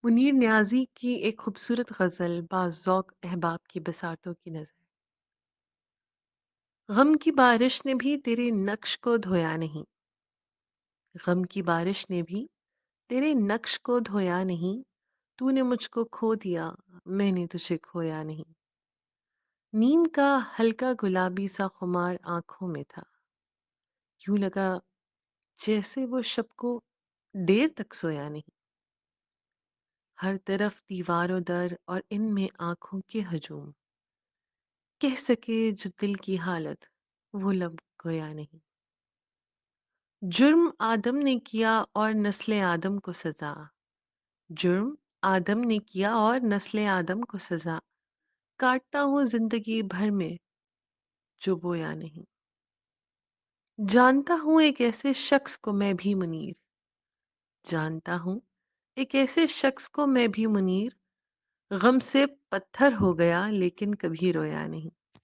منیر نیازی کی ایک خوبصورت غزل باذوق احباب کی بساطوں کی نظر۔ غم کی بارش نے بھی تیرے نقش کو دھویا نہیں، غم کی بارش نے بھی تیرے نقش کو دھویا نہیں، تو نے مجھ کو کھو دیا، میں نے تجھے کھویا نہیں۔ نیند کا ہلکا گلابی سا خمار آنکھوں میں تھا، یوں لگا جیسے وہ شب کو دیر تک سویا نہیں۔ ہر طرف دیوار و در اور ان میں آنکھوں کے ہجوم، کہہ سکے جو دل کی حالت وہ لب گویا نہیں۔ جرم آدم نے کیا اور نسل آدم کو سزا، جرم آدم نے کیا اور نسل آدم کو سزا، کاٹتا ہوں زندگی بھر میں جو بویا نہیں۔ جانتا ہوں ایک ایسے شخص کو میں بھی منیر، جانتا ہوں ایک ایسے شخص کو میں بھی منیر، غم سے پتھر ہو گیا لیکن کبھی رویا نہیں۔